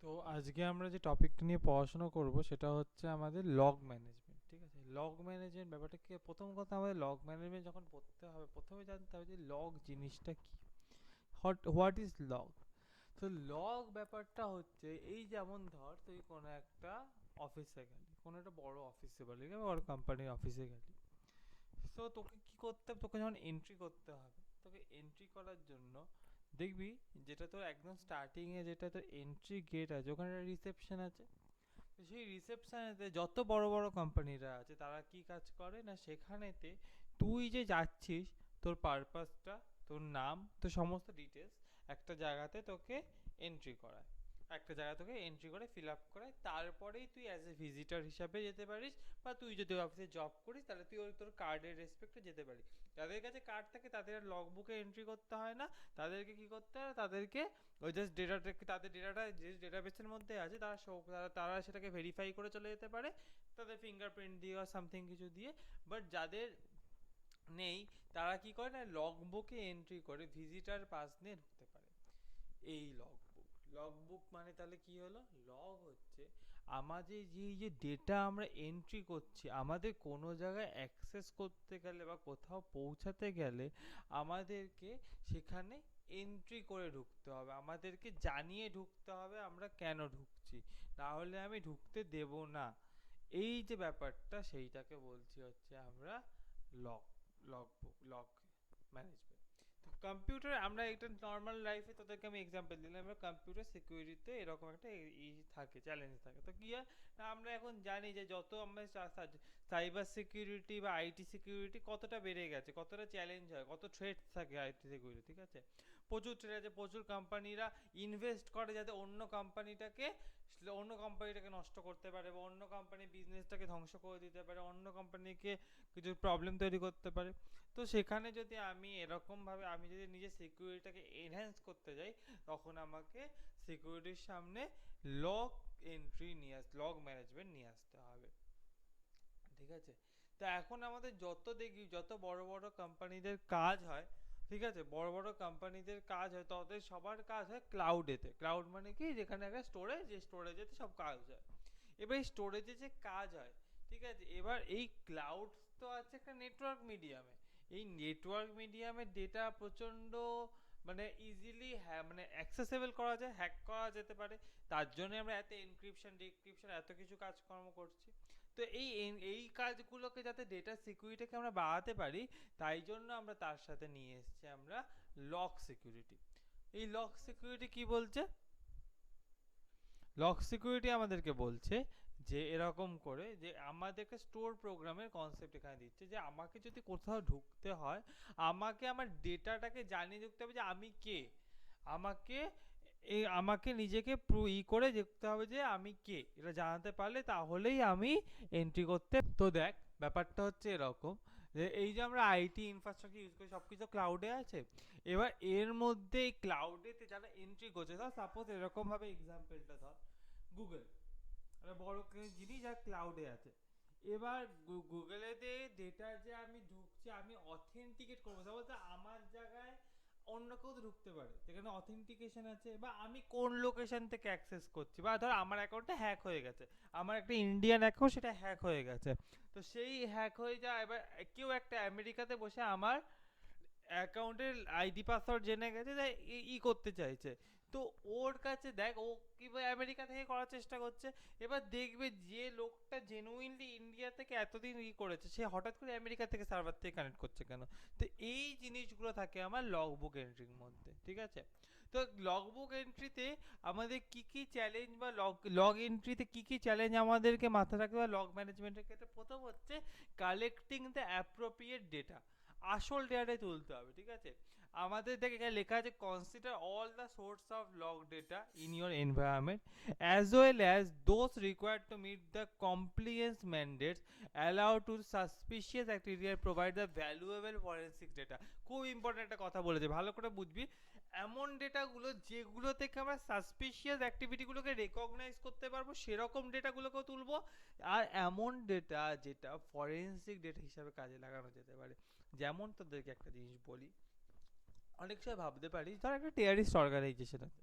তো আজকে আমরা যে টপিকটা নিয়ে পড়াশোনা করব সেটা হচ্ছে আমাদের লগ ম্যানেজমেন্ট। ঠিক আছে, লগ ম্যানেজমেন্ট ব্যাপারটা কি? প্রথম কথা, আমাদের লগ ম্যানেজমেন্ট যখন পড়তে হবে প্রথমে জানতে হবে যে লগ জিনিসটা কি, হোয়াট ইজ লগ। তো লগ ব্যাপারটা হচ্ছে এই যেমন ধর তুই কোনো একটা অফিসে গেলি, কোনো একটা বড় অফিসে বলি, বড় কোম্পানির অফিসে গেলি। তো তোকে কি করতে হবে, তোকে যখন এন্ট্রি করতে হবে, তোকে এন্ট্রি করার জন্য দেখবি যেটা তোর একদম স্টার্টিংয়ে যেটা তোর এন্ট্রি গেট আছে ওখানে একটা রিসেপশন আছে। তো সেই রিসেপশনেতে যত বড় বড় কোম্পানিরা আছে তারা কি কাজ করে না, সেখানেতে তুই যে যাচ্ছিস তোর পারপাসটা, তোর নাম, তোর সমস্ত ডিটেলস একটা জায়গাতে তোকে এন্ট্রি করায়, একটা জায়গা তোকে এন্ট্রি করে ফিল আপ করায়, তারপরেই তুই অ্যাজ এ ভিজিটর হিসাবে যেতে পারিস, বা তুই যদি অফিসে জব করিস তাহলে তুই ওই তোর কার্ডের রেসপেক্টে যেতে পারিস। যাদের কাছে কার্ড থাকে তাদের আর লগ বুকে এন্ট্রি করতে হয় না, তাদেরকে কি করতে হয়, তাদেরকে ওই জাস্ট ডেটাটাকে, তাদের ডেটাটা যে ডেটাবেসের মধ্যে আছে তারা তারা সেটাকে ভেরিফাই করে চলে যেতে পারে তাদের ফিঙ্গারপ্রিন্ট দিয়ে বা সামথিং কিছু দিয়ে। বাট যাদের নেই তারা কি করে না, লগ বুকে এন্ট্রি করে ভিজিটার পাস নিয়ে ঢুকতে পারে। এই লগবুক, লগবুক মানে তাহলে কি হলো, লগ হচ্ছে আমাদের যে ডেটা আমরা এন্ট্রি করছি, আমাদের কোনো জায়গায় অ্যাক্সেস করতে গেলে বা কোথাও পৌঁছাতে গেলে আমাদেরকে সেখানে এন্ট্রি করে ঢুকতে হবে, আমাদেরকে জানিয়ে ঢুকতে হবে আমরা কেন ঢুকছি, না হলে আমি ঢুকতে দেব না। এই যে ব্যাপারটা সেইটাকে বলছি হচ্ছে আমরা log, logbook, log management. Computer আমরা একটা নর্মাল লাইফে তোদেরকে আমি এক্সাম্পল দিলাম, আমরা কম্পিউটার সিকিউরিটিতে এরকম একটা থাকে, চ্যালেঞ্জ থাকে। তো কি হয় না, আমরা এখন জানি যে যত আমরা সাইবার সিকিউরিটি বা আইটি সিকিউরিটি কতটা বেড়ে গেছে, কতটা চ্যালেঞ্জ হয়, কত থ্রেট থাকে আইটি সিকিউরিটি। ঠিক আছে, প্রচুর থ্রেট আছে, প্রচুর কোম্পানিরা ইনভেস্ট করে যাতে অন্য কোম্পানিটাকে নষ্ট করতে পারে, বা অন্য কোম্পানির বিজনেসটাকে ধ্বংস করে দিতে পারে, অন্য কোম্পানিকে কিছু প্রবলেম তৈরি করতে পারে। তো সেখানে যদি আমি এরকমভাবে আমি যদি নিজের সিকিউরিটিটাকে এনহ্যান্স করতে যাই, তখন আমাকে সিকিউরিটির সামনে লগ এন্ট্রি লগ ম্যানেজমেন্ট নিয়ে আসতে হবে। ঠিক আছে, তো এখন আমাদের যত দেখি যত বড় বড় কোম্পানিদের কাজ হয়, ঠিক আছে, বড় বড় কোম্পানিদের কাজ হয় তাদের সবার কাজ হয় ক্লাউডেতে। ক্লাউড মানে কি, যেখানে একটা স্টোরেজ, যে স্টোরেজেতে সব কাজ হয়। এবার এই স্টোরেজে যে কাজ হয়, ঠিক আছে, এবার এই ক্লাউড তো আছে একটা নেটওয়ার্ক মিডিয়ামে, এই নেটওয়ার্ক মিডিয়ামের ডেটা প্রচণ্ড মানে ইজিলি মানে অ্যাক্সেসেবল করা যায়, হ্যাক করা যেতে পারে। তার জন্য আমরা এত এনক্রিপশন ডিক্রিপশন এত কিছু কাজকর্ম করছি। তো এই কাজগুলোকে যাতে ডেটা সিকিউরিটিকে আমরা বাড়াতে পারি, তাই জন্য আমরা তার সাথে নিয়ে এসেছি আমরা লক সিকিউরিটি। এই লক সিকিউরিটি কি বলছে, লক সিকিউরিটি আমাদেরকে বলছে যে এরকম করে যে আমাদেরকে স্টোর প্রোগ্রামের কনসেপ্ট এখানে দিচ্ছে, যে আমাকে যদি কোথাও ঢুকতে হয় আমাকে আমার ডেটাটাকে জানিয়ে ঢুকতে হবে যে আমি কে, আমাকে আমাকে নিজেকে করে দেখতে হবে যে আমি কে, এটা জানাতে পারলে তাহলেই আমি এন্ট্রি করতে। তো দেখ ব্যাপারটা হচ্ছে এরকম, যে এই যে আমরা আইটি ইনফ্রাস্ট্রাকচার ইউজ করি সব কিছু ক্লাউডে আছে। এবার এর মধ্যে এই ক্লাউডেতে যারা এন্ট্রি করছে, ধর সাপোজ এরকমভাবে এক্সাম্পলটা ধর গুগল, একটা বড় জিনিস যা ক্লাউডে আছে। এবার গুগলেতে ডেটা যে আমি ঢুকছি, আমি অথেন্টিকেট করবো, বলতে আমার জায়গায় অন্য কেউ তো ঢুকতে পারে, যেখানে অথেন্টিকেশন আছে, বা আমি কোন লোকেশন থেকে অ্যাক্সেস করছি, বা ধর আমার অ্যাকাউন্টটা হ্যাক হয়ে গেছে, আমার একটা ইন্ডিয়ান অ্যাকাউন্ট সেটা হ্যাক হয়ে গেছে। তো সেই হ্যাক হয়ে যায়, এবার কেউ একটা আমেরিকাতে বসে আমার অ্যাকাউন্টের আইডি পাসওয়ার্ড জেনে গেছে, তাই করতে চাইছে। তো ওর কাছে দেখ ও কিভাবে আমেরিকা থেকে করার চেষ্টা করছে। এবার দেখবে যে লোকটা জেনুইনলি ইন্ডিয়া থেকে এতদিন করেছে, সে হঠাৎ করে আমেরিকা থেকে সার্ভার থেকে কানেক্ট করছে কেন। তো এই জিনিসগুলো থাকে আমার লগ বুক এন্ট্রির মধ্যে। ঠিক আছে, তো লগ বুক এন্ট্রিতে আমাদের কি কি চ্যালেঞ্জ, বা লগ এন্ট্রিতে কি কি চ্যালেঞ্জ আমাদেরকে মাথায় রাখতে হবে লগ ম্যানেজমেন্টের ক্ষেত্রে, প্রথম হচ্ছে কালেক্টিং দ্য অ্যাপ্রোপ্রিয়েট ডেটা, আসল ডেটাটাই তুলতে হবে। ঠিক আছে, আমাদের দেখে এখানে লেখা আছে consider all the source of log data in your environment as well as those required to meet the compliance mandates allow to suspicious activity or provide the valuable forensic data. খুব ইম্পর্টেন্ট একটা কথা বলেছে, ভালো করে বুঝবি। এমন ডেটাগুলো যেগুলো থেকে আমরা সাসপিশিয়াস অ্যাক্টিভিটিগুলোকে রেকগনাইজ করতে পারবো সেরকম ডেটাগুলোকেও তুলবো, আর এমন ডেটা যেটা ফরেন্সিক ডেটা হিসাবে কাজে লাগানো যেতে পারে। যেমন তোদেরকে একটা জিনিস বলি, অনেক সময় ভাবতে পারি ধর একটা টেরারিস্ট অর্গানাইজেশন আছে,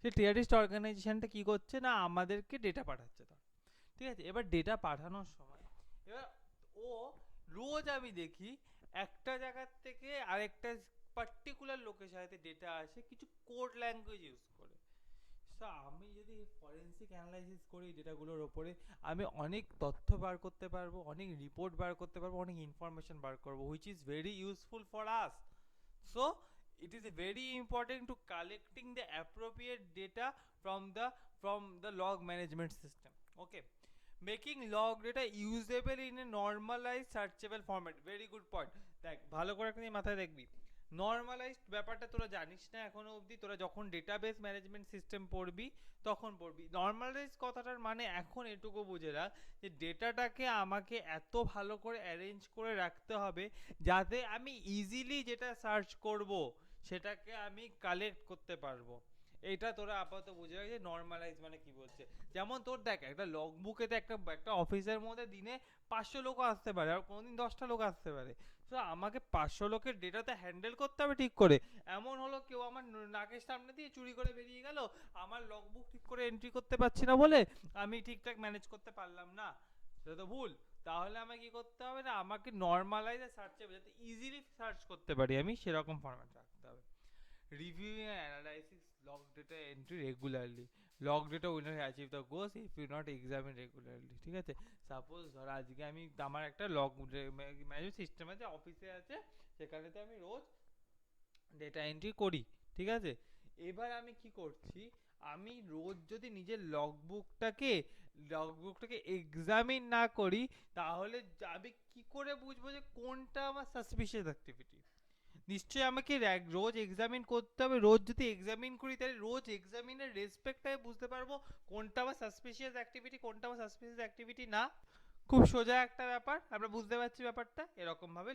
সেই টেরারিস্ট অর্গানাইজেশনটা কি করছে না আমাদেরকে ডেটা পাঠাচ্ছে তার, ঠিক আছে। এবার ডেটা পাঠানোর সময় এবার ও রোজ আমি দেখি একটা জায়গার থেকে আরেকটা পার্টিকুলার লোকের সাথে ডেটা আসে কিছু কোড ল্যাঙ্গুয়েজ ইউজ করে। সো আমি যদি ফরেন্সিক অ্যানালাইসিস করি ডেটাগুলোর ওপরে, আমি অনেক তথ্য বার করতে পারবো, অনেক রিপোর্ট বার করতে পারবো, অনেক ইনফরমেশন বার করবো, which is very useful for us. So it is very important to collecting the appropriate data from the log management system. Okay, making log data usable in a normalized searchable format. Very good point. দেখ ভালো করে একটা মাথায় দেখবি, normalised ব্যাপারটা তোরা জানিস না এখনো অবধি, তোরা যখন ডেটাবেস ম্যানেজমেন্ট সিস্টেম পড়বি তখন পড়বি। নর্মালাইজ কথাটার মানে এখন এটুকু বুঝে রাখ যে ডেটাটাকে আমাকে এত ভালো করে অ্যারেঞ্জ করে রাখতে হবে যাতে আমি ইজিলি যেটা সার্চ করব সেটাকে আমি কালেক্ট করতে পারবো। এইটা তোরা আপাতত বুঝে রাখ যে নর্মালাইজ মানে কি বলছে। যেমন তোর দেখ একটা লগ বুকেতে একটা অফিসের মধ্যে দিনে 500 লোক আসতে পারে আর কোনোদিন 10টা লোক আসতে পারে। তো আমাকে 500 লোকের ডেটাতে হ্যান্ডেল করতে হবে ঠিক করে। এমন হলো কেউ আমার নাকের সামনে দিয়ে চুরি করে বেরিয়ে গেল, আমার লগ বুক ঠিক করে এন্ট্রি করতে পারছি না বলে আমি ঠিকঠাক ম্যানেজ করতে পারলাম না, সেটা তো ভুল। তাহলে আমাকে কি করতে হবে না, আমাকে নর্মালাইজ সার্চেবল যাতে ইজিলি সার্চ করতে পারি আমি সেরকম ফরম্যাট রাখতে হবে। Reviewing and analyzing log data entry regularly. Log data will not achieve the goals if you not examine regularly. ঠিক আছে, সাপোজ ধর আজকে আমি আমার একটা লগ ম্যানেজমেন্ট সিস্টেম আছে অফিসে আছে, সেখানেতে আমি রোজ ডেটা এন্ট্রি করি, ঠিক আছে। এবার আমি কি করছি, আমি রোজ যদি নিজের লগবুকটাকে এক্সামিন না করি তাহলে আমি কি করে বুঝবো যে কোনটা আমার সাসপিশিয়াস অ্যাক্টিভিটি। নিশ্চয়ই আমাকে রোজ এক্সামিন করতে হবে, রোজ যদি এক্সামিন করি তাহলে রোজ এক্সামিনের রেসপেক্টে বুঝতে পারবো কোনটা আমার সাসপিশিয়াস অ্যাক্টিভিটি কোনটা আমার সাসপিশিয়াস অ্যাক্টিভিটি না। খুব সোজা একটা ব্যাপার, আমরা বুঝতে পারছি ব্যাপারটা। এরকম ভাবে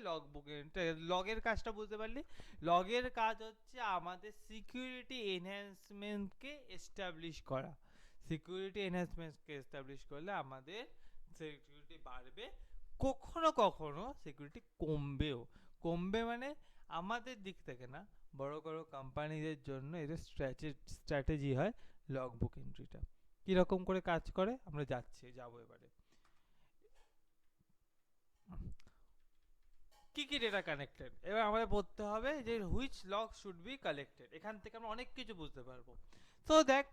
লগের কাজটা বুঝতে পারলি। লগের কাজ হচ্ছে আমাদের সিকিউরিটি এনহ্যান্সমেন্টকে এস্টাবলিশ করা। সিকিউরিটি এনহ্যান্সমেন্টকে এস্টাবলিশ করলে আমাদের সিকিউরিটি বাড়বে, কখনো কখনো সিকিউরিটি কমবে মানে আমাদের দিক থেকে না, বড় বড় কোম্পানিদের জন্য এটা স্ট্র্যাটেজি হয় লগ বুক এন্ট্রিটা। কিরকম করে কাজ করে আমরা যাবো এবারে। কি কি ডেটা কানেক্টেড এবার আমাদের পড়তে হবে যে which log should be collected. এখান থেকে আমরা অনেক কিছু বুঝতে পারবো। তো দেখ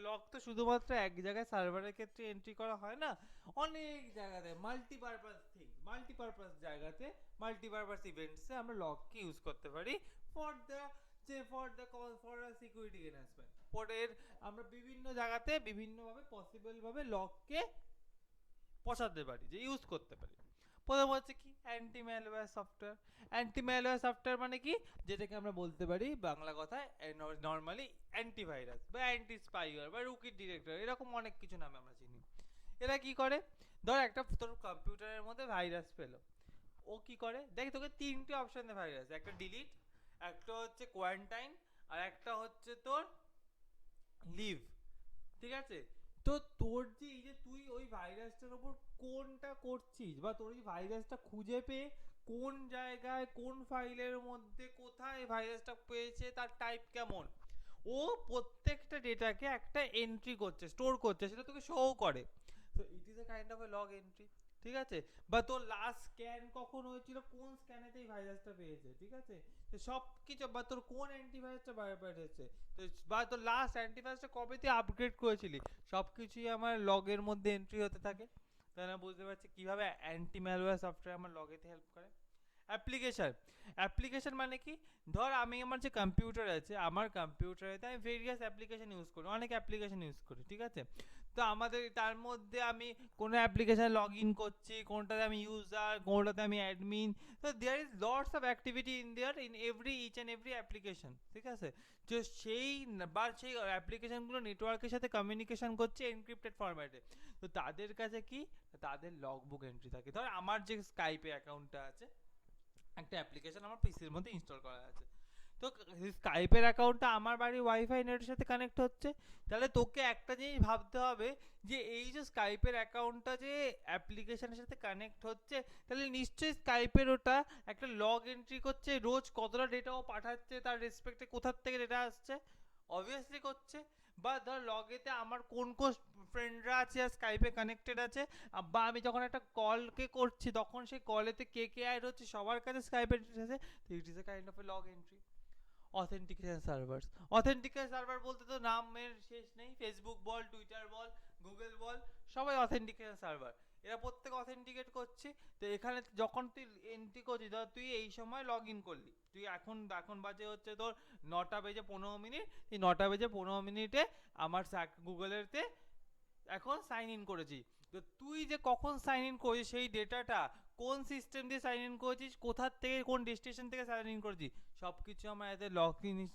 লগ তো শুধুমাত্র এক জায়গায় সার্ভারের ক্ষেত্রে এন্ট্রি করা হয় না, অনেক জায়গাতে মাল্টিপারপাস জায়গাতে মাল্টিপারপাস ইভেন্টসে আমরা লগকে ইউজ করতে পারি ফর দ্য সিকিউরিটি এনহ্যান্সমেন্ট। পরের আমরা বিভিন্ন জায়গাতে বিভিন্নভাবে পসিবল ভাবে লগকে পচাতে পারি, যে ইউজ করতে পারি। প্রথম হচ্ছে কি anti malware software. Anti malware software মানে কি, যেটাকে আমরা বলতে পারি বাংলা কথায় নর্মালি অ্যান্টিভাইরাস বা অ্যান্টি স্পাইওয়্যার বা রুকিট ডিটেক্টর, এরকম অনেক কিছু নামে আমরা চিনি। এরা কি করে, ধর একটা তোর কম্পিউটারের মধ্যে ভাইরাস পেলো, ও কি করে দেখ তোকে তিনটে অপশন দেয় ভাইরাস, একটা ডিলিট, একটা হচ্ছে কোয়ারেন্টাইন, আর একটা হচ্ছে তোর লিভ, ঠিক আছে। তো তোর যে এই যে তুই ওই ভাইরাসটার উপর কোনটা করছিস বা তোর এই ভাইরাসটা খুঁজে পেয়ে কোন জায়গায় কোন ফাইলের মধ্যে কোথায় ভাইরাসটা পেয়েছে তার টাইপ কেমন, ও প্রত্যেকটা ডেটাকে একটা এন্ট্রি করছে, স্টোর করছে, সেটা তোকে শো করে। তো it is a kind of A log entry, ঠিক আছে। বা তোর লাস্ট স্ক্যান কখন হয়েছিল, কোন স্ক্যানেতে এই ভাইরাসটা পেয়েছে, ঠিক আছে। তো সব কিছু, বা তোর কোন অ্যান্টিভাইরাসটা বেরিয়েছে, তো বা তোর লাস্ট অ্যান্টিভাইরাসটা কবে তুই আপগ্রেড করেছিলি, সব কিছুই আমার লগের মধ্যে এন্ট্রি হতে থাকে। তাহলে আমি বুঝতে পারছি কিভাবে অ্যান্টি ম্যালওয়্যার সফটওয়্যার আমার লগেতে হেল্প করে। অ্যাপ্লিকেশন মানে কি, ধর আমি আমার যে কম্পিউটার আছে, আমার কম্পিউটারেতে আমি ভেরিয়াস অ্যাপ্লিকেশন ইউজ করি, অনেক অ্যাপ্লিকেশন ইউজ করি, ঠিক আছে। তো আমাদের তার মধ্যে আমি কোনো অ্যাপ্লিকেশন লগ ইন করছি, কোনটাতে আমি ইউজার, কোনটাতে আমি অ্যাডমিন। তো there is lots of activity in there in each and every application, ঠিক আছে। তো সেই অ্যাপ্লিকেশনগুলো নেটওয়ার্কের সাথে কমিউনিকেশন করছে এনক্রিপ্টেড ফরম্যাটে। তো তাদের কাছে কি, তাদের লগ বুক এন্ট্রি থাকে। ধর আমার যে স্কাইপে অ্যাকাউন্টটা আছে, একটা অ্যাপ্লিকেশন আমার পিসির মধ্যে ইনস্টল করা আছে, তো স্কাইপের অ্যাকাউন্টটা আমার বাড়ির ওয়াইফাই নেটের সাথে কানেক্ট হচ্ছে। তাহলে তোকে একটা জিনিস ভাবতে হবে যে এই যে স্কাইপের অ্যাকাউন্টটা যে অ্যাপ্লিকেশনের সাথে কানেক্ট হচ্ছে, তাহলে নিশ্চয়ই স্কাইপের ওটা একটা লগ এন্ট্রি করছে, রোজ কতটা ডেটা ও পাঠাচ্ছে, তার রেসপেক্টে কোথার থেকে ডেটা আসছে, অবভিয়াসলি করছে। বা ধর লগেতে আমার কোন কোন ফ্রেন্ডরা আছে আর স্কাইপে কানেক্টেড আছে, বা আমি যখন একটা কলকে করছি তখন সেই কলেতে কে কে অ্যাড হচ্ছে সবার কাছে স্কাইপে আছে, তো it is a kind of A log entry. Authentication server, authentication server বলতে তো নামের শেষ নেই, ফেসবুক বল, টুইটার বল, গুগল বল, সবাই অথেন্টিকেশন সার্ভার, এরা প্রত্যেকে অথেন্টিকেট করছে। তো এখানে যখন তুই এন্ট্রি করছিস, ধর তুই এই সময় লগ ইন করলি, তুই এখন এখন বাজে হচ্ছে তোর 9:15, এই 9:15 আমার গুগলেরতে এখন সাইন ইন করেছি। তো তুই যে কখন সাইন ইন করেছিস সেই ডেটাটা কোন সিস্টেম দিয়ে সাইন ইন করেছিস, কোথার থেকে কোন ডেস্টিনেশন থেকে সাইন ইন করেছিস, সব কিছু আমার এতে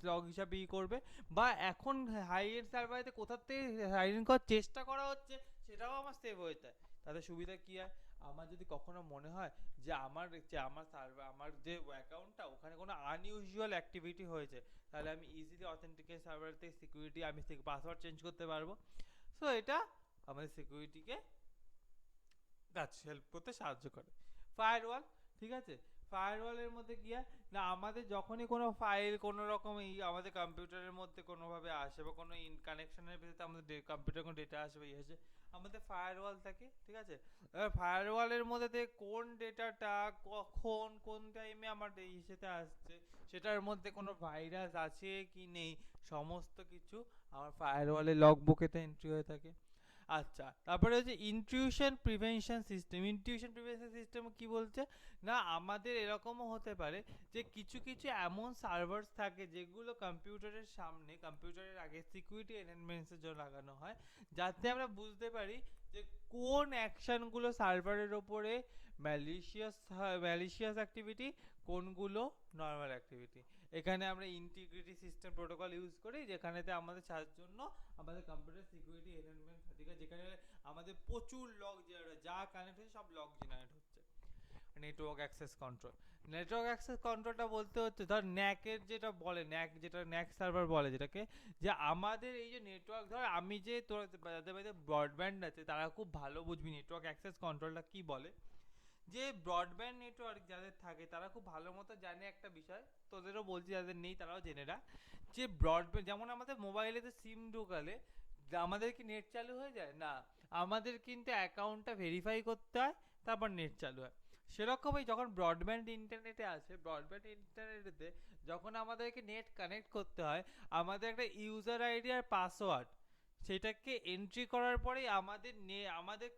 লগ হিসাবে করবে। বা এখন হাই এন্ড সার্ভারেতে কোথার থেকে সাইন ইন করার চেষ্টা করা হচ্ছে সেটাও আমার সেভ হয়ে যায়। তাদের সুবিধা কি হয়, আমার যদি কখনো মনে হয় যে আমার সার্ভার, আমার যে অ্যাকাউন্টটা ওখানে কোনো আনইউজুয়াল অ্যাক্টিভিটি হয়েছে, তাহলে আমি ইজিলি অথেন্টিকেট সার্ভার থেকে সিকিউরিটি আমি পাসওয়ার্ড চেঞ্জ করতে পারবো। সো এটা আমাদের সিকিউরিটিকে কাজ হেল্প করতে সাহায্য করে। ফায়ারওয়াল, ঠিক আছে, ফায়ারওয়ালের মধ্যে কি হয় না, আমাদের যখনই কোনো ফাইল কোনো রকম আমাদের কম্পিউটারের মধ্যে কোনোভাবে আসে বা কোনো কানেকশনের ভিতরে আমাদের কম্পিউটার কোনো ডেটা আসে বা আসে, আমাদের ফায়ারওয়াল থাকে, ঠিক আছে। এবার ফায়ারওয়ালের মধ্যে কোন ডেটাটা কখন কোন টাইমে আমার ইসেতে আসছে, সেটার মধ্যে কোনো ভাইরাস আছে কি নেই, সমস্ত কিছু আমার ফায়ারওয়ালের লগ বুকেতে এন্ট্রি হয়ে থাকে। আচ্ছা, তারপরে হচ্ছে ইনট্রুশন প্রিভেনশন সিস্টেম। ইনট্রুশন প্রিভেনশন সিস্টেম কি বলছে না, আমাদের এরকমও হতে পারে যে কিছু কিছু এমন সার্ভার্স থাকে যেগুলো কম্পিউটারের সামনে, কম্পিউটারের আগে সিকিউরিটি এনহান্সমেন্টসের জন্য লাগানো হয়, যাতে আমরা বুঝতে পারি যে কোন অ্যাকশনগুলো সার্ভারের ওপরে ম্যালিশিয়াস অ্যাক্টিভিটি, কোনগুলো নর্মাল অ্যাক্টিভিটি। এখানে আমরা ইন্টিগ্রিটি সিস্টেম প্রোটোকল ইউজ করি, যেখানেতে আমাদের সাহায্যের জন্য আমাদের কম্পিউটার সিকিউরিটি এনহান্সমেন্ট, ঠিক আছে, যেখানে আমাদের প্রচুর লগ যা কানেক্ট হচ্ছে সব লগ জেনারেট হচ্ছে। Network access control, network access কন্ট্রোলটা বলতে হচ্ছে ধর ন্যাকের যেটা বলে, ন্যাক সার্ভার বলে যেটাকে, যে আমাদের এই যে নেটওয়ার্ক, ধর আমি যে তোর যাদের বাড়িতে ব্রডব্যান্ড আছে তারা খুব ভালো বুঝবি নেটওয়ার্ক অ্যাক্সেস কন্ট্রোলটা কি বলে। যে ব্রডব্যান্ড নেটওয়ার্ক যাদের থাকে তারা খুব ভালো মতো জানে একটা বিষয়, তোদেরও বলছি যাদের নেই তারাও জেনে রাখ, যে ব্রডব্যান্ড যেমন আমাদের মোবাইলেতে সিম ঢোকালে আমাদের কি নেট চালু হয়ে যায় না, আমাদের কিন্তু অ্যাকাউন্টটা ভেরিফাই করতে হয়, তারপর নেট চালু হয়। সেরকমই যখন ব্রডব্যান্ড ইন্টারনেটে আছে, ব্রডব্যান্ড ইন্টারনেটেতে যখন আমাদেরকে নেট কানেক্ট করতে হয়, আমাদের একটা ইউজার আইডি আর পাসওয়ার্ড সেটাকে এন্ট্রি করার পরেই আমাদের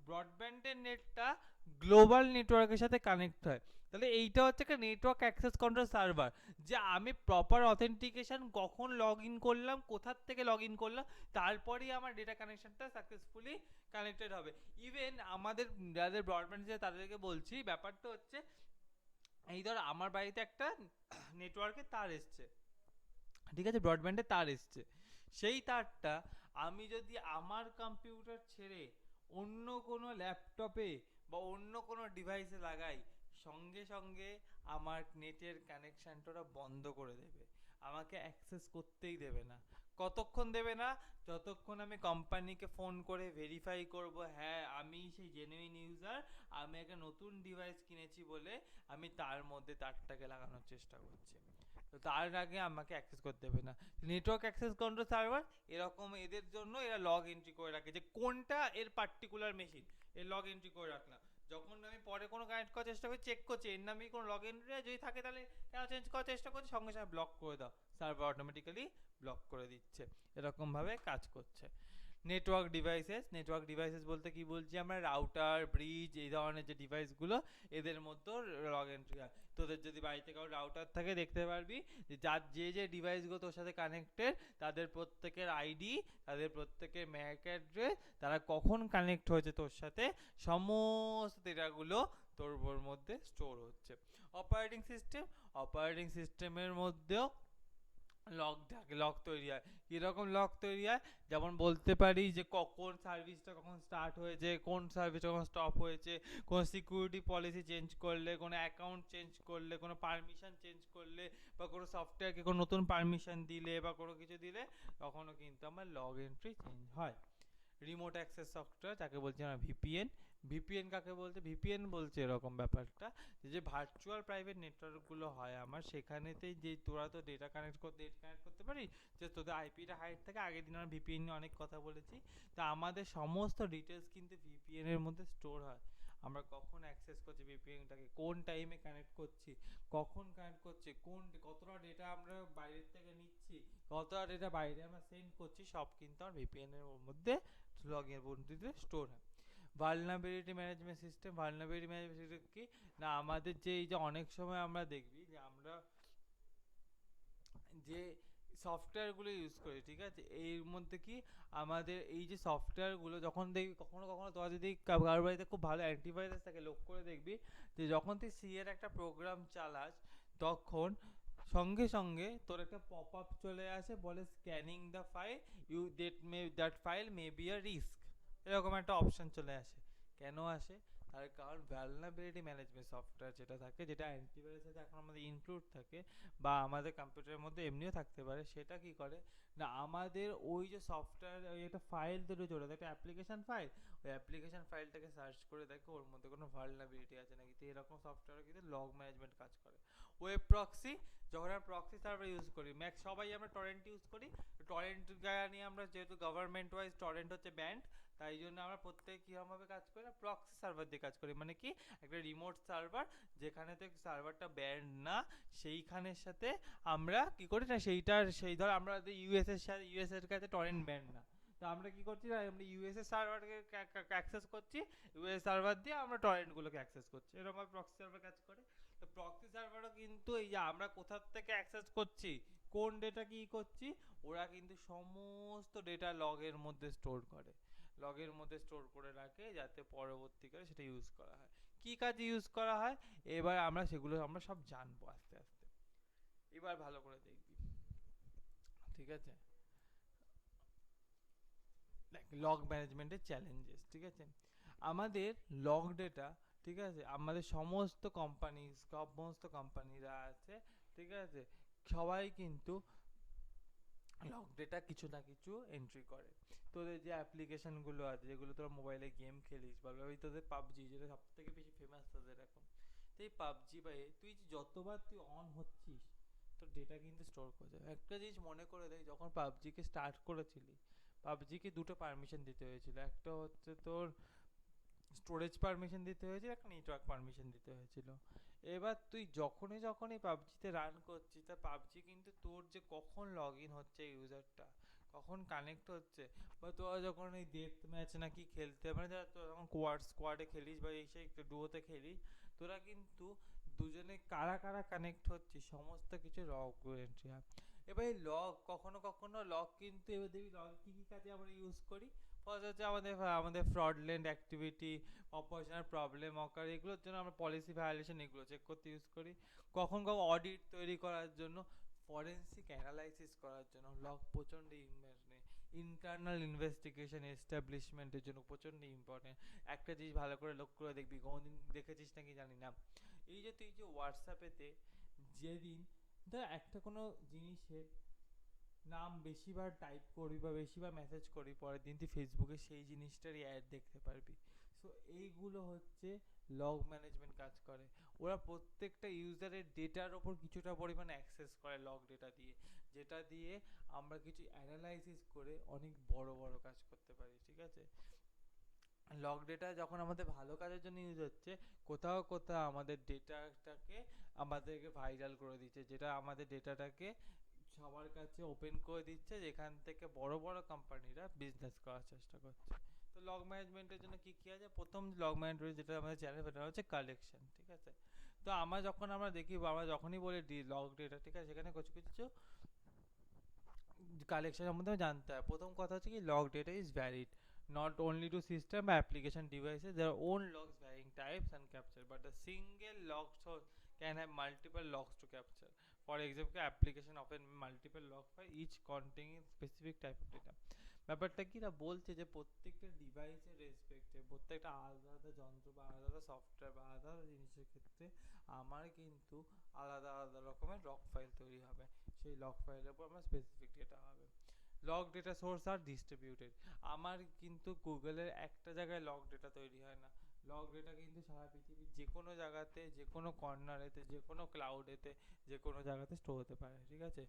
ব্রডব্যান্ডের নেটটা গ্লোবাল নেটওয়ার্কের সাথে কানেক্ট হয়। তাহলে এইটা হচ্ছে একটা নেটওয়ার্ক অ্যাক্সেস কন্ট্রোল সার্ভার, যে আমি প্রপার অথেন্টিকেশন কখন লগ ইন করলাম, কোথার থেকে লগ ইন করলাম, তারপরেই আমার ডেটা কানেকশনটা সাকসেসফুলি কানেক্টেড হবে। ইভেন আমাদের যাদের ব্রডব্যান্ড আছে তাদেরকে বলছি, ব্যাপারটা হচ্ছে এই ধর আমার বাড়িতে একটা নেটওয়ার্কের তার এসছে, ঠিক আছে, ব্রডব্যান্ডের তার এসছে, সেই তারটা আমি যদি আমার কম্পিউটার ছেড়ে অন্য কোনো ল্যাপটপে বা অন্য কোনো ডিভাইসে লাগাই, সঙ্গে সঙ্গে আমার নেটের কানেকশানটা বন্ধ করে দেবে, আমাকে অ্যাক্সেস করতেই দেবে না। কতক্ষণ দেবে না, যতক্ষণ আমি কোম্পানিকে ফোন করে ভেরিফাই করব হ্যাঁ আমি সেই জেনুইন ইউজার, আমি একটা নতুন ডিভাইস কিনেছি বলে আমি তার মধ্যে তারটাকে লাগানোর চেষ্টা করছি, তো তার আগে আমাকে অ্যাক্সেস করতে দেবে না। নেটওয়ার্ক অ্যাক্সেস কন্ট্রোল সার্ভার এরকম, এদের জন্য এরা লগ এন্ট্রি করে রাখে যে কোনটা এর পার্টিকুলার মেশিন, এর লগ এন্ট্রি করে রাখলাম, যখন আমি পরে কোনো কানেক্ট করার চেষ্টা করি চেক করছি এর নামেই কোনো লগ এন্ট্রি যদি থাকে তাহলে কেন চেঞ্জ করার চেষ্টা করছি, সঙ্গে সঙ্গে ব্লক করে দাও, সার্ভার অটোমেটিক্যালি ব্লক করে দিচ্ছে। এরকমভাবে কাজ করছে। নেটওয়ার্ক ডিভাইসেস বলতে কি বলছি আমরা, রাউটার, ব্রিজ, এই ধরনের যে ডিভাইসগুলো এদের মধ্যেও লগ এন্ট্রি হয়। তোদের যদি বাড়িতে কারো রাউটার থাকে দেখতে পারবি যে যার যে ডিভাইসগুলো তোর সাথে কানেক্টেড তাদের প্রত্যেকের আইডি, তাদের প্রত্যেকের ম্যাক অ্যাড্রেস, তারা কখন কানেক্ট হয়েছে তোর সাথে, সমস্ত ডেটাগুলো তোর মধ্যে স্টোর হচ্ছে। অপারেটিং সিস্টেমের মধ্যেও লগ থাকে, লগ তৈরি হয়। কীরকম লগ তৈরি হয়, যেমন বলতে পারি যে কখন সার্ভিসটা কখন স্টার্ট হয়েছে, কোন সার্ভিসটা কখন স্টপ হয়েছে, কোন সিকিউরিটি পলিসি চেঞ্জ করলে, কোনো অ্যাকাউন্ট চেঞ্জ করলে, কোনো পারমিশন চেঞ্জ করলে, বা কোনো সফটওয়্যারকে কোনো নতুন পারমিশন দিলে বা কোনো কিছু দিলে, তখনও কিন্তু আমার লগ এন্ট্রি চেঞ্জ হয়। রিমোট অ্যাক্সেস সফটওয়্যার, যাকে বলছি আমরা ভিপিএন। ভিপিএন কাকে বলতে, ভিপিএন বলছে এরকম ব্যাপারটা যে ভার্চুয়াল প্রাইভেট নেটওয়ার্কগুলো হয় আমার, সেখানেতেই যে তোরা তো ডেটা কানেক্ট করতে পারি, যে তোদের আইপিটা হাইট থাকে। আগের দিন আমরা ভিপিএন নিয়ে অনেক কথা বলেছি। তো আমাদের সমস্ত ডিটেলস কিন্তু ভিপিএন এর মধ্যে স্টোর হয়। আমরা কখন অ্যাক্সেস করছি ভিপিএনটাকে, কোন টাইমে কানেক্ট করছি, কখন কানেক্ট করছি, কতটা ডেটা আমরা বাইরের থেকে নিচ্ছি, কতটা ডেটা বাইরে আমরা সেন্ড করছি, সব কিন্তু আমার ভিপিএন এর মধ্যে লগ ইন পদ্ধতিতে স্টোর হয়। Vulnerability management system, vulnerability management system কি না, আমাদের যে এই যে অনেক সময় আমরা দেখবি যে আমরা যে সফটওয়্যারগুলো ইউজ করি, ঠিক আছে, এর মধ্যে কি আমাদের এই যে সফটওয়্যারগুলো যখন দেখবি কখনো কখনো তোরা যদি কারোর বাড়িতে খুব ভালো অ্যান্টিভাইরাস থাকে, লক্ষ্য করে দেখবি যে যখন তুই সি এর একটা প্রোগ্রাম চালাস, তখন সঙ্গে সঙ্গে তোর একটা পপ আপ চলে আসে, বলে scanning the file, that file may be a risk, এরকম একটা অপশন চলে আসে। কেন আসে? তার কারণ ভ্যালনারেবিলিটি ম্যানেজমেন্ট সফটওয়্যার যেটা থাকে, যেটা অ্যান্টিভাইরাসের সাথে এখন আমাদের ইনক্লুড থাকে বা আমাদের কম্পিউটারের মধ্যে এমনিও থাকতে পারে, সেটা কি করে না, আমাদের ওই যে সফটওয়্যার, ওই একটা ফাইল তৈরি করে, একটা অ্যাপ্লিকেশন ফাইল, ওই অ্যাপ্লিকেশন ফাইলটাকে সার্চ করে দেখে ওর মধ্যে কোনো ভালনারেবিলিটি আছে নাকি। তো এরকম সফটওয়্যার কিন্তু লগ ম্যানেজমেন্ট কাজ করে। ওয়েব প্রক্সি, যখন আমরা প্রক্সি সার্ভার ইউজ করি, সবাই আমরা টরেন্ট ইউজ করি। টরেন্ট গায়া নিয়ে আমরা, যেহেতু গভর্নমেন্ট ওয়াইজ টরেন্ট হচ্ছে ব্যান্ড, তাই জন্য আমরা প্রত্যেক কীভাবে কাজ করি না, প্রক্সি সার্ভার দিয়ে কাজ করি। মানে কি, একটা রিমোট সার্ভার যেখানে থেকে সার্ভারটা ব্যান্ড না, সেইখানের সাথে আমরা কি করি না, সেই ধর আমরা ইউএস এর কাছে টরেন্ট ব্যান্ড না, তো আমরা কি করছি না, আমরা ইউএস এর সার্ভারকে অ্যাক্সেস করছি, ইউএস সার্ভার দিয়ে আমরা টরেন্টগুলোকে অ্যাক্সেস করছি, এরকম প্রক্সি সার্ভার কাজ করে। তো প্রক্সি সার্ভারও কিন্তু এই যে আমরা কোথা থেকে অ্যাক্সেস করছি, কোন ডেটা কি করছি, ওরা কিন্তু সমস্ত ডেটা লগের মধ্যে স্টোর করে, লগের মধ্যে স্টোর করে রাখে, যাতে পরবর্তীকালে সেটা ইউজ করা হয়। কি কাজে ইউজ করা হয়, এবার আমরা সেগুলো আমরা সব জানবো আস্তে আস্তে। এবার ভালো করে দেখবি, ঠিক আছে। দেখ, লগ ম্যানেজমেন্টের চ্যালেঞ্জেস, ঠিক আছে। আমাদের লগ ডেটা, ঠিক আছে, আমাদের সমস্ত কোম্পানিরা আছে, ঠিক আছে, সবাই কিন্তু লগ ডেটা কিছু না কিছু এন্ট্রি করে। তোদের যে অ্যাপ্লিকেশনগুলো আছে, যেগুলো তোরা মোবাইলে গেম খেলিস, বা ওই তোদের পাবজি, যেটা সব থেকে বেশি ফেমাস তোদের এখন, তো এই পাবজি বা তুই যতবার তুই অন হচ্ছিস, তোর ডেটা কিন্তু স্টোর করে যাবে। একটা জিনিস মনে করে দেখ, যখন পাবজিকে স্টার্ট করেছিলি, পাবজিকে দুটো পারমিশন দিতে হয়েছিল, একটা হচ্ছে তোর স্টোরেজ পারমিশন দিতে হয়েছিল, একটা নেটওয়ার্ক পারমিশন দিতে হয়েছিল। এবার তুই যখনই পাবজিতে রান করছিস, তা পাবজি কিন্তু তোর যে কখন লগ ইন হচ্ছে ইউজারটা, কখন কানেক্ট হচ্ছে, বা তোরা যখন এই ডেথ ম্যাচ নাকি খেলতে, মানে যারা তোরা যখন স্কোয়াডে খেলিস বা এই সেই ডুয়োতে খেলিস, তোরা কিন্তু দুজনে কারা কারা কানেক্ট হচ্ছে সমস্ত কিছু লগ এন্ট্রি হয়। এবার এই লগ, কখনো কখনো লগ কিন্তু, এবার দেখবি লগ কী কী কাজে আমরা ইউজ করি। ফার্স্ট হচ্ছে আমাদের ফ্রডলেন্ট অ্যাক্টিভিটি, অপারেশনাল প্রবলেম অকার, এগুলোর জন্য আমরা পলিসি ভায়োলেশন এগুলো চেক করতে ইউজ করি। কখনো অডিট তৈরি করার জন্য, ফরেন্সিক অ্যানালাইসিস করার জন্য লগ প্রচণ্ড ইন্টারনাল ইনভেস্টিগেশন এস্টাবলিশমেন্টের জন্য প্রচণ্ড ইম্পর্টেন্ট। একটা জিনিস ভালো করে লক্ষ্য করে দেখবি, কোনোদিন দেখেছিস নাকি জানি না, এই যে তুই যে হোয়াটসঅ্যাপেতে যেদিন ধর একটা কোনো জিনিসের নাম বেশিবার টাইপ করবি বা বেশিবার মেসেজ করবি, পরের দিন তুই ফেসবুকে সেই জিনিসটারই অ্যাড দেখতে পারবি। সো এইগুলো হচ্ছে লগ ম্যানেজমেন্ট কাজ করে। ওরা প্রত্যেকটা ইউজারের ডেটার ওপর কিছুটা পরিমাণে অ্যাক্সেস করে লগ ডেটা দিয়ে, যেটা দিয়ে আমরা কিছু অ্যানালাইসিস করে অনেক বড় বড় কাজ করতে পারি, ঠিক আছে। লগ ডেটা যখন আমাদের ভালো কাজের জন্য ইউজ হচ্ছে, কোথাও কোথাও আমাদের ডেটাটাকে আমাদেরকে ভাইরাল করে দিচ্ছে, যেটা আমাদের ডেটাটাকে সবার কাছে ওপেন করে দিচ্ছে, যেখান থেকে বড় বড় কোম্পানিরা বিজনেস করার চেষ্টা করছে। তো লগ ম্যানেজমেন্টের জন্য কি কি আছে, প্রথম লগ ম্যানেজমেন্ট যেটা আমাদের চ্যানেল, সেটা হচ্ছে কালেকশন, ঠিক আছে। তো আমরা দেখি, আমরা যখনই বলি লগ ডেটা, ঠিক আছে, সেখানে কিছু কিছু কালেকশন সম্বন্ধে জানতে হয়। প্রথম কথা হচ্ছে কি, log data is valid not only to system or application devices, their own logs varying types and capture, but a single log source can have multiple logs to capture. For example, application often multiple log file each containing specific type of data. ব্যাপারটা কি না বলছে, যে প্রত্যেকটা ডিভাইসের রেসপেক্টে, প্রত্যেকটা আলাদা আলাদা যন্ত্র বা আলাদা আলাদা সফটওয়্যার বা আলাদা আলাদা জিনিসের ক্ষেত্রে আমার কিন্তু আলাদা আলাদা রকমের লগ ফাইল তৈরি হবে। সেই লগ ফাইলের উপর আমার স্পেসিফিক ডেটা হবে। লগ ডেটা সোর্স আর ডিস্ট্রিবিউটেড। আমার কিন্তু গুগলের একটা জায়গায় লগ ডেটা তৈরি হয় না, লগ ডেটা কিন্তু সারা পৃথিবীর যে কোনো জায়গাতে, যে কোনো কর্নারেতে, যে কোনো ক্লাউডেতে, যে কোনো জায়গাতে স্টোর হতে পারে, ঠিক আছে।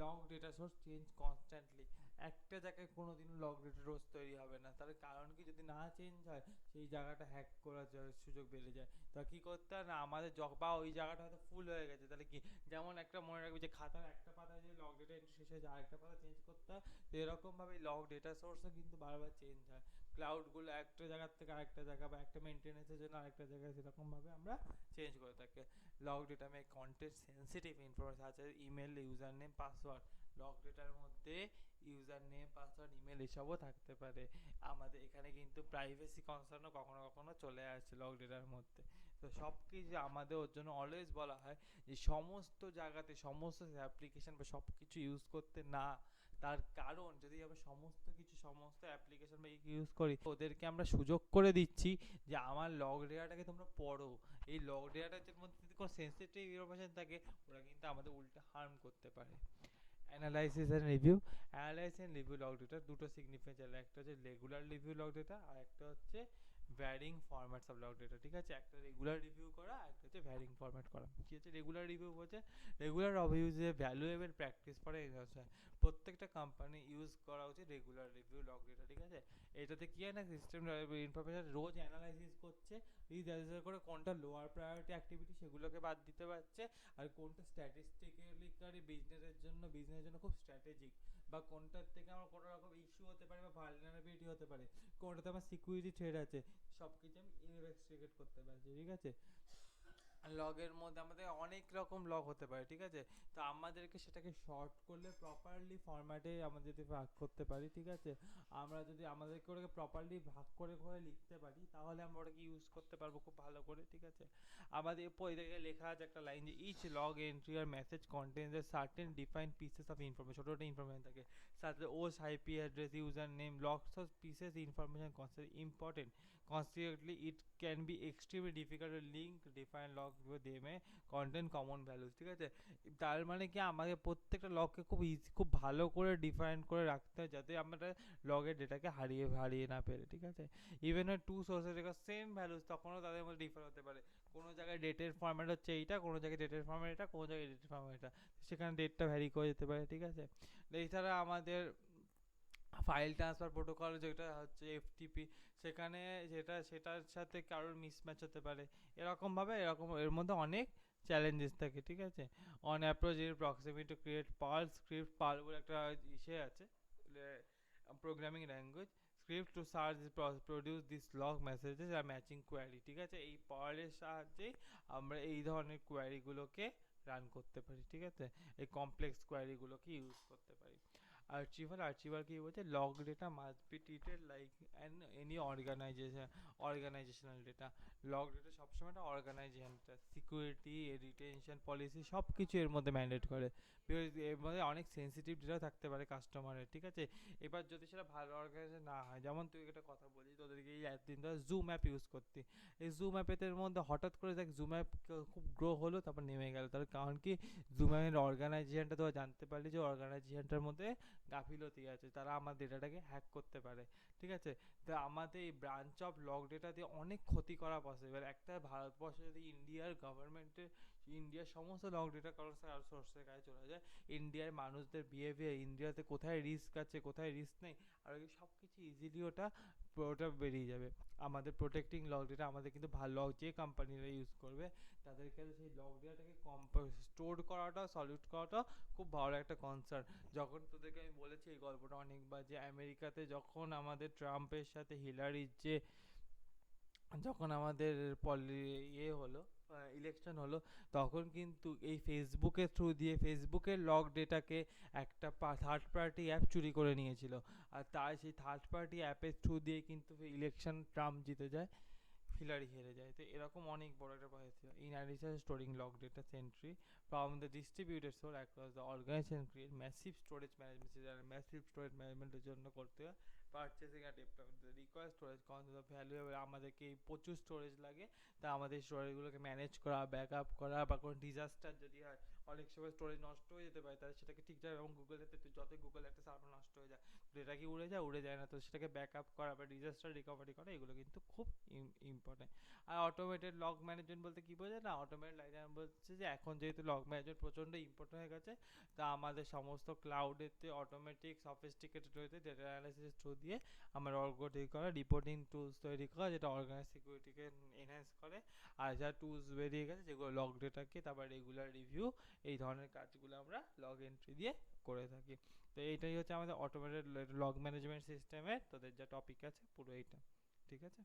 Log data source change constantly, একটা জায়গায় কোনো দিন লগ ডেটা সোর্স তৈরি হবে না। তার কারণ কি, যদি না চেঞ্জ হয় সেই জায়গাটা হ্যাক করার সুযোগ বেড়ে যায়। তা কী করতে হয় না আমাদের, বা ওই জায়গাটা হয়তো ফুল হয়ে গেছে, তাহলে কি, যেমন একটা মনে রাখবি যে খাতার একটা পাতায় যদি লগ ডেটা এন্ট্রি শেষ হয়ে যায় আরেকটা পাতা চেঞ্জ করতে হয়, তো এরকমভাবে লগ ডেটা সোর্সও কিন্তু বারবার চেঞ্জ হয়। ক্লাউডগুলো একটা জায়গার থেকে আরেকটা জায়গা, বা একটা মেনটেন্যান্সের জন্য আরেকটা জায়গায়, সেরকমভাবে আমরা চেঞ্জ করে থাকি। লগ ডেটা মে কন্টেন্ট সেন্সিটিভ ইনফরমেশন আছে, email, user name, password. Log ডেটার মধ্যে ইউজার নেম, পাসওয়ার্ড, ইমেল এসবও থাকতে পারে। আমাদের এখানে কিন্তু প্রাইভেসি কনসার্নও কখনো কখনো চলে আসছে লগ ডেটার মধ্যে। তো সব কিছু আমাদের ওর জন্য অলওয়েজ বলা হয় যে সমস্ত জায়গাতে সমস্ত অ্যাপ্লিকেশন বা সব কিছু ইউজ করতে না। তার কারণ যদি আমরা সমস্ত কিছু, সমস্ত অ্যাপ্লিকেশন বা ইউজ করি, ওদেরকে আমরা সুযোগ করে দিচ্ছি যে আমার লগ ডেটাটাকে তোমরা পড়ো। এই লগ ডেটাটার মধ্যে যদি কোনো সেন্সিটিভ ইনফরমেশন থাকে, ওরা কিন্তু আমাদের উল্টে হার্ম করতে পারে। Analysis and review. Analysis and review log data দুটো সিগনিফিকেন্স, একটা হচ্ছে রেগুলার রিভিউ লগ ডেটা, আর একটা হচ্ছে varying formats of log data, ঠিক আছে। একটা রেগুলার রিভিউ করা, একটা হচ্ছে ভ্যারিং ফরম্যাট করা। কি হচ্ছে রেগুলার রিভিউ? বলছে regular review is a valuable practice for enhancement. প্রত্যেকটা কোম্পানি ইউজ করা উচিত রেগুলার রিভিউ লগ ডেটা, ঠিক আছে। এটাতে কি হয় না, সিস্টেম ইনফরমেশন রোজ অ্যানালাইসিস করছে, রিজার্ভ করে কোনটা লোয়ার প্রায়োরিটি অ্যাক্টিভিটি সেগুলোকে বাদ দিতে পারছে, আর কোনটা স্ট্যাটিস্টিক্যালি বিজনেসের জন্য খুব স্ট্র্যাটেজিক, বা কোনটার থেকে আমার কোনো রকম ইস্যু হতে পারে বা ভালনারেবিলিটি হতে পারে, কোনটাতে আমার সিকিউরিটি থ্রেট আছে, সব কিছু আমি ইনভেস্টিগেট করতে পারছি, ঠিক আছে। লগের মধ্যে আমাদের অনেক রকম লগ হতে পারে, ঠিক আছে। তো আমাদেরকে সেটাকে শর্ট করলে প্রপারলি ফরম্যাটে আমরা যদি ভাগ করতে পারি, ঠিক আছে। আমরা যদি আমাদেরকে ওটাকে প্রপারলি ভাগ করে করে লিখতে পারি, তাহলে আমরা ওটাকে ইউজ করতে পারবো খুব ভালো করে, ঠিক আছে। আমাদের এদিকে লেখা আছে একটা লাইন যে each log entry or message contains a certain defined pieces of information. ছোটো একটা ইনফরমেশন থাকে, সাথে OS, IP address, user name, logs of pieces information consider important. Consequently, it can be extremely difficult to link define log with them content common values, ঠিক আছে। তার মানে কি, আমাদের প্রত্যেকটা লগকে খুব ভালো করে ডিফাইন করে রাখতে হয়, যাতে আমরা লগের ডেটাকে হারিয়ে না পেরে, ঠিক আছে। Even two sources same values, তখনও তাদের মধ্যে ডিফার হতে পারে। কোনো জায়গায় ডেটের ফরম্যাট হচ্ছে এইটা, কোনো জায়গায় ডেটের ফরম্যাট এটা, কোনো জায়গায় ডেটের ফরম্যাট এটা, সেখানে ডেটটা ভ্যারি করে যেতে পারে, ঠিক আছে। এছাড়া আমাদের ফাইল ট্রান্সফার প্রোটোকল যেটা হচ্ছে এফটিপি, সেখানে সেটার সাথে কারোর মিসম্যাচ হতে পারে। এর মধ্যে অনেক চ্যালেঞ্জেস থাকে, ঠিক আছে। On approach in proximity to create Perl script, Perl বলে একটা ইসে আছে, programming language, script to search produce this log messages or matching query, ঠিক আছে। এই পার্লের সাহায্যেই আমরা এই ধরনের কোয়ারিগুলোকে রান করতে পারি, ঠিক আছে। এই কমপ্লেক্স কোয়ারিগুলোকে ইউজ করতে পারি। আর্চিভার কি বলছে, log data must be treated like any organisational data. Log data সবসময় একটা অর্গানাইজেশন, সিকিউরিটি, রিটেনশন পলিসি সব কিছু এর মধ্যে ম্যান্ডেট করে। এর মধ্যে অনেক সেন্সিটিভ ডেটা থাকতে পারে কাস্টমারের, ঠিক আছে। এবার যদি সেটা ভালো অর্গানাইজেশন না হয়, যেমন তুই একটা কথা বলি, তোদেরকে এই একদিন ধরে জুম অ্যাপ ইউজ করতে, এই জুম অ্যাপের মধ্যে হঠাৎ করে দেখ জুম অ্যাপ খুব গ্রো হলো, তারপর নেমে গেল। তার কারণ কি, জুম অ্যাপের অর্গানাইজেশনটা তো জানতে পারলি যে অর্গানাইজেশনটার মধ্যে গাফিলতি আছে, তারা আমার ডেটাটাকে হ্যাক করতে পারে, ঠিক আছে। তো আমাদের এই ব্রাঞ্চ অফ লগ ডেটা দিয়ে অনেক ক্ষতি করা পসিবল। একটা ভারতবর্ষে যদি ইন্ডিয়ার সমস্ত লগ ডেটা কারোর সোর্সের কাছে চলে যায়, ইন্ডিয়ার মানুষদের বিহেভিয়ার, ইন্ডিয়াতে কোথায় রিস্ক আছে কোথায় রিস্ক নেই, আর সব কিছু ইজিলি ওটা বেরিয়ে যাবে। আমাদের প্রোটেক্টিং লগ ডেটা, আমাদের কিন্তু ভালো, যে কোম্পানিরা ইউজ করবে তাদেরকে সেই লগ ডেটাটাকে স্টোর করাটা, সলিউট করাটা খুব ভালো একটা কনসার্ন। যখন তোদেরকে আমি বলেছি এই গল্পটা অনেকবার, যে আমেরিকাতে যখন আমাদের ট্রাম্পের সাথে হিলারির যখন আমাদের হলো, ইলেকশন হলো, তখন কিন্তু এই ফেসবুকের থ্রু দিয়ে, ফেসবুকের লগ ডেটাকে একটা থার্ড পার্টি অ্যাপ চুরি করে নিয়েছিল, আর তার সেই থার্ড পার্টি অ্যাপের থ্রু দিয়ে কিন্তু ইলেকশন ট্রাম্প জিতে যায়, হিলারি হেরে যায়। তো এরকম অনেক বড় একটা প্রসেস ছিল। In addition storing log data sentry from the distributed store across the organization create massive storage management system, massive storage ম্যানেজমেন্টের জন্য করতে হয় পারচেসিং আর ডিপ্লয়মেন্ট রিকোয়ার স্টোরেজ ভ্যালুয়েবল, আমাদেরকে প্রচুর স্টোরেজ লাগে। তা আমাদের স্টোরেজগুলোকে ম্যানেজ করা, ব্যাক আপ করা, বা কোনো ডিজাস্টার যদি হয় অনেক সময় স্টোরেজ নষ্ট হয়ে যেতে পারে, তাহলে সেটাকে ঠিক যায়, এবং গুগলেতে যত গুগল একটা সার্ভার নষ্ট হয়ে যায়, ডেটা কি উড়ে যায়? উড়ে যায় না। তো সেটাকে ব্যাকআপ করা বা ডিজাস্টার রিকভারি করা, এগুলো কিন্তু খুব ইম্পর্টেন্ট। আর অটোমেটেড লগ ম্যানেজমেন্ট বলতে কি বোঝায় না, অটোমেটেড লাইন বলছে যে এখন যেহেতু লগ ম্যানেজমেন্ট প্রচণ্ড ইম্পর্টেন্ট হয়ে গেছে, তা আমাদের সমস্ত ক্লাউডেতে অটোমেটিক সফিস্টিকেটেড হয়েছে ডেটা অ্যানালাইসিস থ্রু দিয়ে আমার অর্গোটিক করা রিপোর্টিং টুলস তৈরি করা, যেটা অর্গানাইজ সিকিউরিটিকে এনহ্যান্স করে। আর যা টুলস বেরিয়ে গেছে যেগুলো লগ ডেটাকে তারপর রেগুলার রিভিউ, এই ধরনের কাজগুলো আমরা লগ এন্ট্রি দিয়ে করে থাকি। তো এইটাই হচ্ছে আমাদের অটোমেটেড লগ ম্যানেজমেন্ট সিস্টেমের তোদের যা টপিক আছে পুরো এইটা। ঠিক আছে।